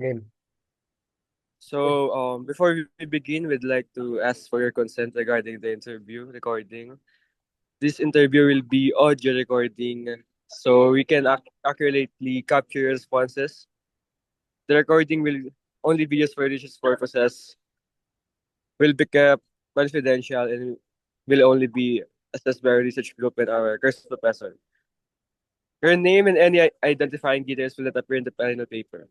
Game. Before we begin, we'd like to ask for your consent regarding the interview recording. This interview will be audio recording, so we can accurately capture your responses. The recording will only be used for research purposes, will be kept confidential, and will only be assessed by our research group and our cursus professor. Your name and any identifying details will not appear in the final paper.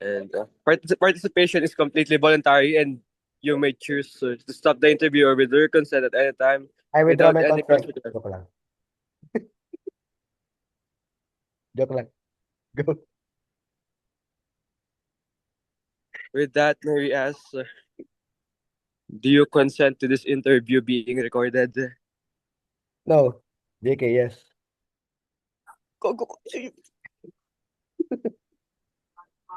And participation is completely voluntary, and you may choose to stop the interview or withdraw your consent at any time I withdraw without my any consent. consequence. Joke lang. Joke lang. Go. With that, Mary asks, do you consent to this interview being recorded? No. JK, yes. Go, go, go.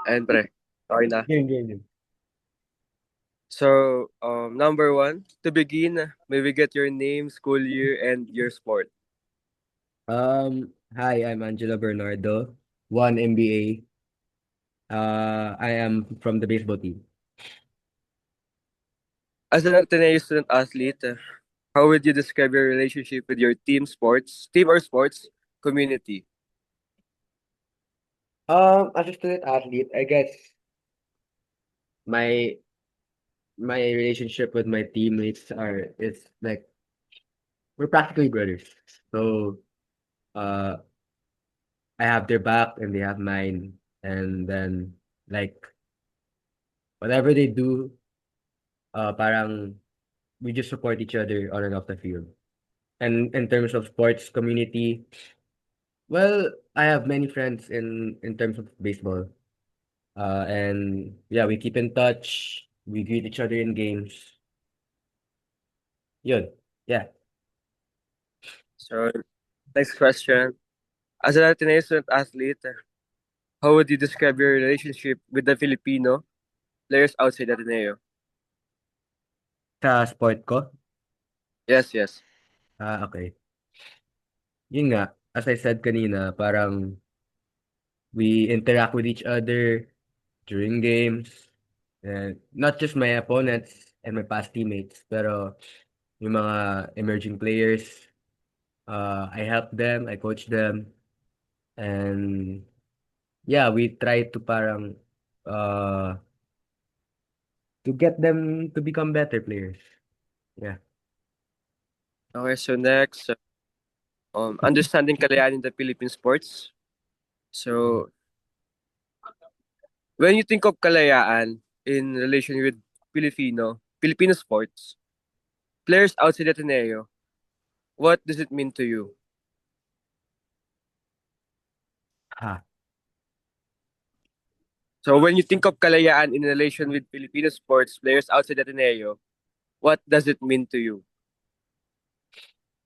And pre, sorry na. Game. Number one, to begin, may we get your name, school year, and your sport? Hi, I'm Angelo Bernardo, one MBA. I am from the baseball team. As an Ateneo student athlete, how would you describe your relationship with your team or sports community? As a student athlete, I guess my my relationship with my teammates are is like we're practically brothers. So uh I have their back and they have mine. And then like whatever they do, parang we just support each other on and off the field. And in terms of sports community, well, I have many friends in terms of baseball. And yeah, we keep in touch. We greet each other in games. Yun. Yeah. So, next question. As an Ateneo student athlete, how would you describe your relationship with the Filipino players outside Ateneo? Sa sport ko, Yes, yes. okay. Yun nga, as I said kanina, parang we interact with each other during games. And not just my opponents and my past teammates, pero yung mga emerging players, I help them, I coach them, and yeah, we try to parang uh to get them to become better players. Yeah. Okay, so next, understanding Kalayaan in the Philippine sports. So, when you think of Kalayaan in relation with Filipino sports, players outside Ateneo, what does it mean to you? Ha. So, when you think of Kalayaan in relation with Filipino sports, players outside Ateneo, what does it mean to you?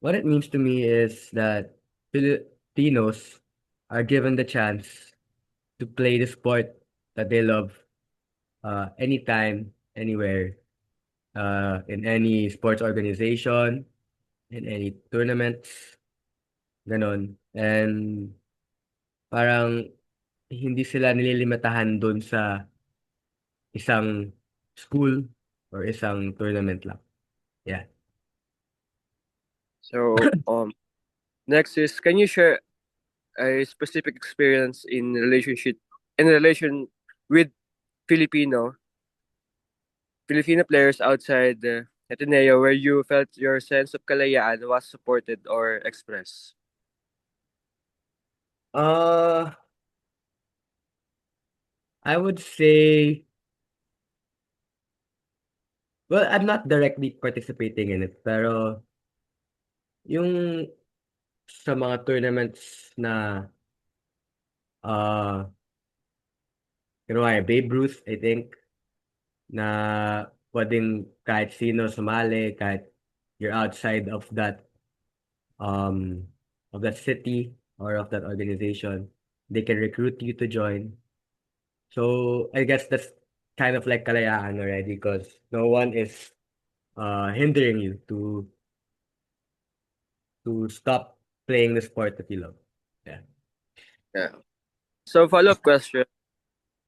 What it means to me is that Filipinos are given the chance to play the sport that they love anytime, anywhere, in any sports organization, in any tournaments, ganon. And parang hindi sila nililimitahan dun sa isang school or isang tournament lang. Yeah. So, next is, can you share a specific experience in relation with Filipino Filipino players outside Ateneo where you felt your sense of kalayaan was supported or expressed? Uh, I would say, well, I'm not directly participating in it, pero yung sa mga tournaments na uh, ginawa ni Babe Ruth, I think, na pwedeng kahit sino sumali, kahit you're outside um of that city or of that organization, they can recruit you to join. So I guess that's kind of like kalayaan already because no one is hindering you to stop playing the sport that you love. Yeah. Yeah. So follow-up question.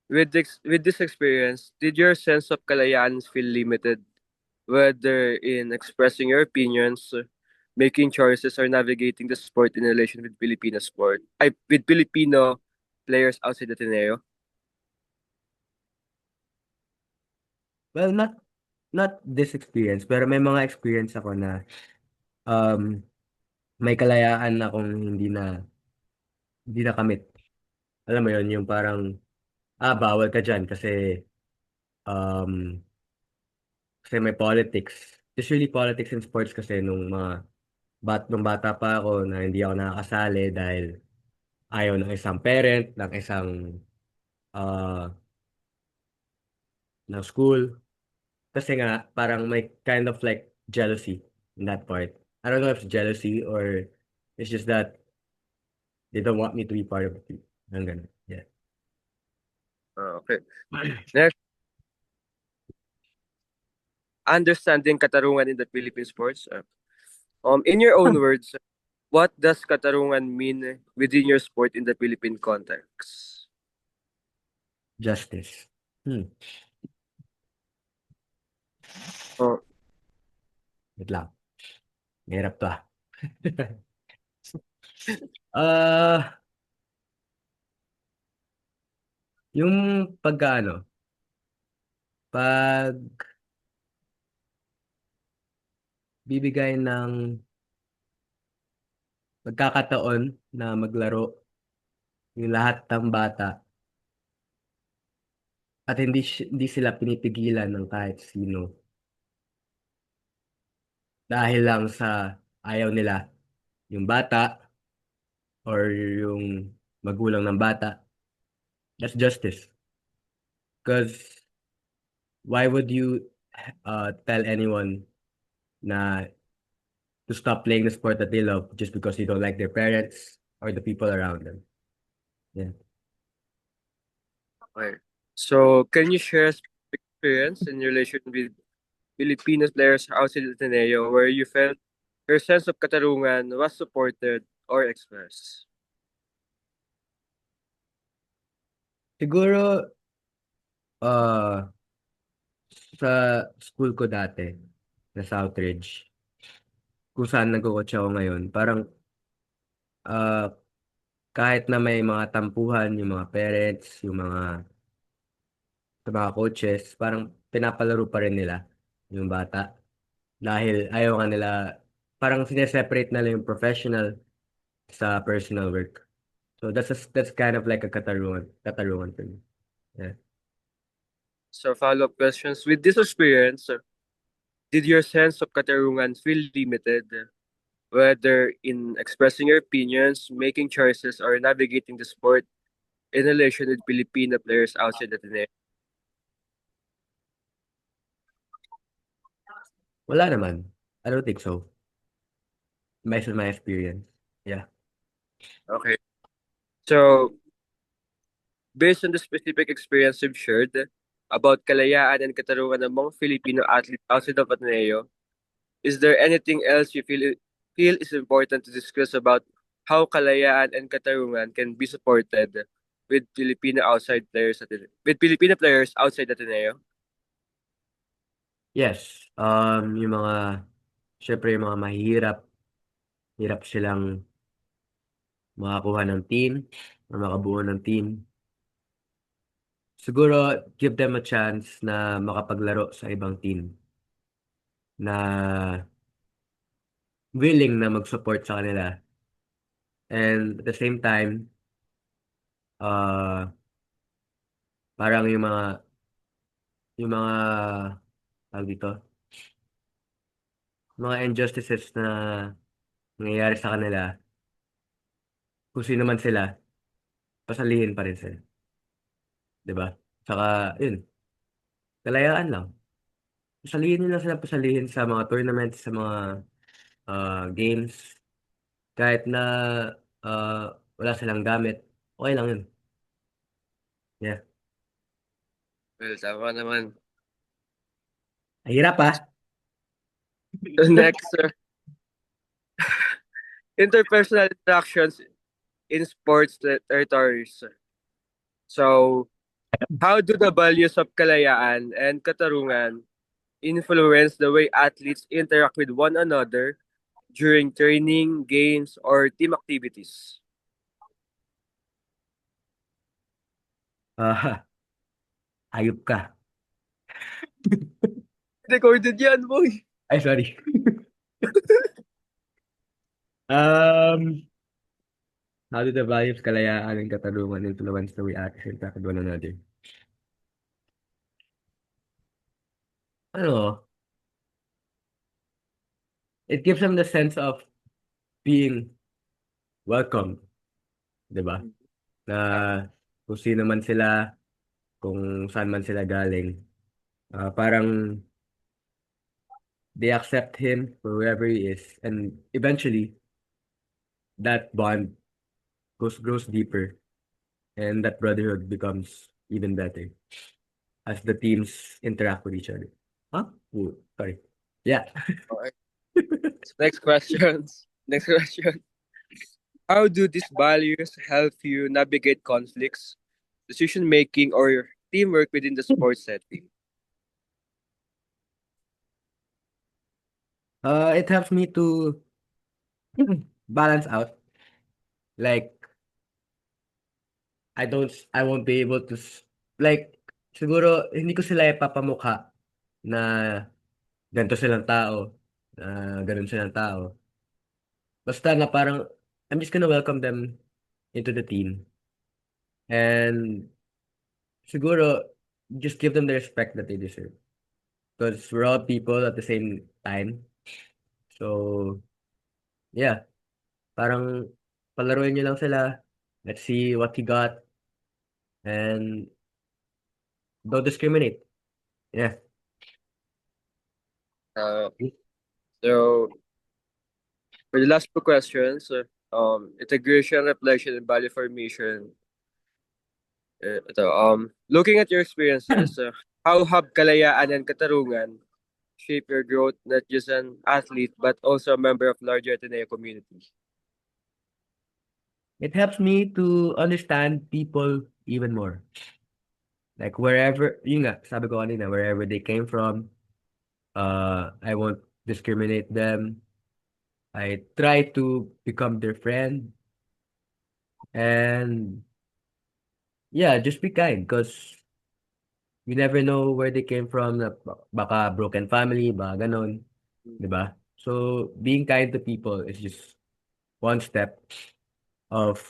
With this experience, did your sense of kalayaan feel limited, whether in expressing your opinions, making choices, or navigating the sport in relation with with Filipino players outside the Ateneo? Well, not this experience, pero may mga experience ako na um, may kalayaan akong hindi nakamit. Alam mo yon yung parang, bawal ka dyan um, kasi may politics. Usually politics in sports kasi nung bata pa ako na hindi ako nakakasali dahil ayaw ng isang parent, uh, ng school. Kasi nga, parang may kind of like jealousy in that part. I don't know if it's jealousy or it's just that they don't want me to be part of the team. Ang ganun. Yeah. Okay. Next, understanding katarungan in the Philippine sports. In your own words, what does katarungan mean within your sport in the Philippine context? Justice. Hmm. Oh, Wait lang. Mahirap to ah. Ah, yung pagkaano, pag bibigay ng pagkakataon na maglaro yung lahat ng bata at hindi sila pinipigilan ng kahit sino dahil lang sa ayaw nila yung bata or yung magulang ng bata. That's justice. Because why would you tell anyone na to stop playing the sport that they love just because you don't like their parents or the people around them? Yeah. okay. So, can you share a specific experience in relation with Filipino players outside the Ateneo where you felt your sense of katarungan was supported or expressed? Siguro uh, sa school ko dati, na Southridge, kung saan nagko-coach ako ngayon, parang uh, kahit na may mga tampuhan, yung mga parents, sa mga coaches, parang pinapalaro pa rin nila yung bata. Dahil ayaw nga nila, parang sineseparate nila yung professional sa personal work. So that's kind of like a katarungan for me. Yeah. So, follow-up questions. With this experience, did your sense of katarungan feel limited, whether in expressing your opinions, making choices, or navigating the sport in relation with Filipino players outside the Ateneo? Wala naman. I don't think so. Based on my experience. Yeah. Okay. So, based on the specific experience you've shared about kalayaan and katarungan among Filipino athletes outside of Ateneo, is there anything else you feel is important to discuss about how kalayaan and katarungan can be supported with Filipino players outside Ateneo? Yes. Syempre yung mga hirap silang makakuha ng team or makabuo ng team. Siguro, give them a chance na makapaglaro sa ibang team na willing na mag-support sa kanila. And at the same time, uh, parang yung mga, tawag dito, mga injustices na nangyayari sa kanila, kung sino man sila, pasalihin pa rin sila. 'Di ba? Saka, yun, kalayaan lang. Pasalihin nila sila, pasalihin sa mga tournaments, sa mga games. Kahit na wala silang gamit, okay lang yun. Yeah. Well, tama naman. Mahirap ah. So next, interpersonal interactions in sports territories. So, how do the values of kalayaan and katarungan influence the way athletes interact with one another during training, games, or team activities? Ah, ayup ka. Recorded yan, boy! Ay, sorry. Um, how do the values kalayaan and katarungan influence the way actors interact with one another? Ano, it gives them the sense of being welcome, di ba? Na kung sino man sila, kung saan man sila galing, parang they accept him for whoever he is. And eventually, that bond grows deeper and that brotherhood becomes even better as the teams interact with each other. Huh? Ooh, sorry. Yeah. Okay. So next questions. Next question. How do these values help you navigate conflicts, decision making, or teamwork within the sports setting? It helps me to balance out. Like, I won't be able to, like, siguro, hindi ko sila ipapamukha na ganito silang tao, na ganun silang tao. Basta na parang, I'm just gonna welcome them into the team. And siguro, just give them the respect that they deserve. Because we're all people at the same time. So, yeah, parang palaruin nyo lang sila. Let's see what you got. And don't discriminate. Yeah. Uh, so for the last two questions, integration, reflection, and value formation. Looking at your experiences, how have kalayaan and katarungan shape your growth, not just an athlete, but also a member of larger Ateneo community? It helps me to understand people even more. Like wherever, yun nga, sabi ko kanina, wherever they came from, I won't discriminate them. I try to become their friend. And yeah, just be kind because you never know where they came from. Baka broken family, baka ganon, di ba? So being kind to people is just one step of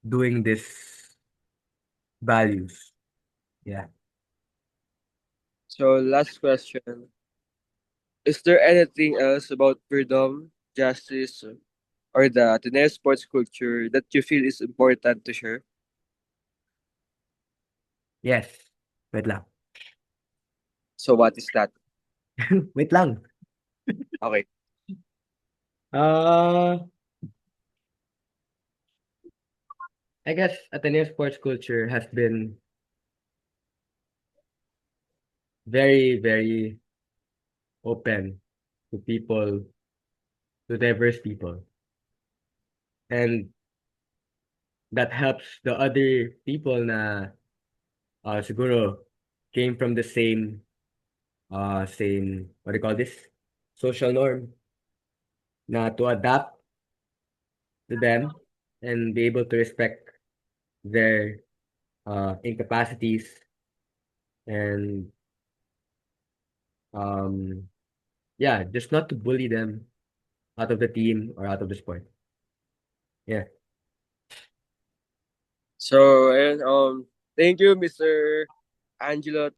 doing this values. Yeah. So last question. Is there anything else about freedom, justice, or the Ateneo sports culture that you feel is important to share? Yes. Wait lang. So what is that? Wait lang. Okay. Uh, I guess Ateneo sports culture has been very, very open to people, to diverse people. And that helps the other people na siguro came from the same, what do you call this? Social norm na to adapt to them and be able to respect their incapacities and um yeah, just not to bully them out of the team or out of the sport. Yeah. So, and thank you, Mr. Angelo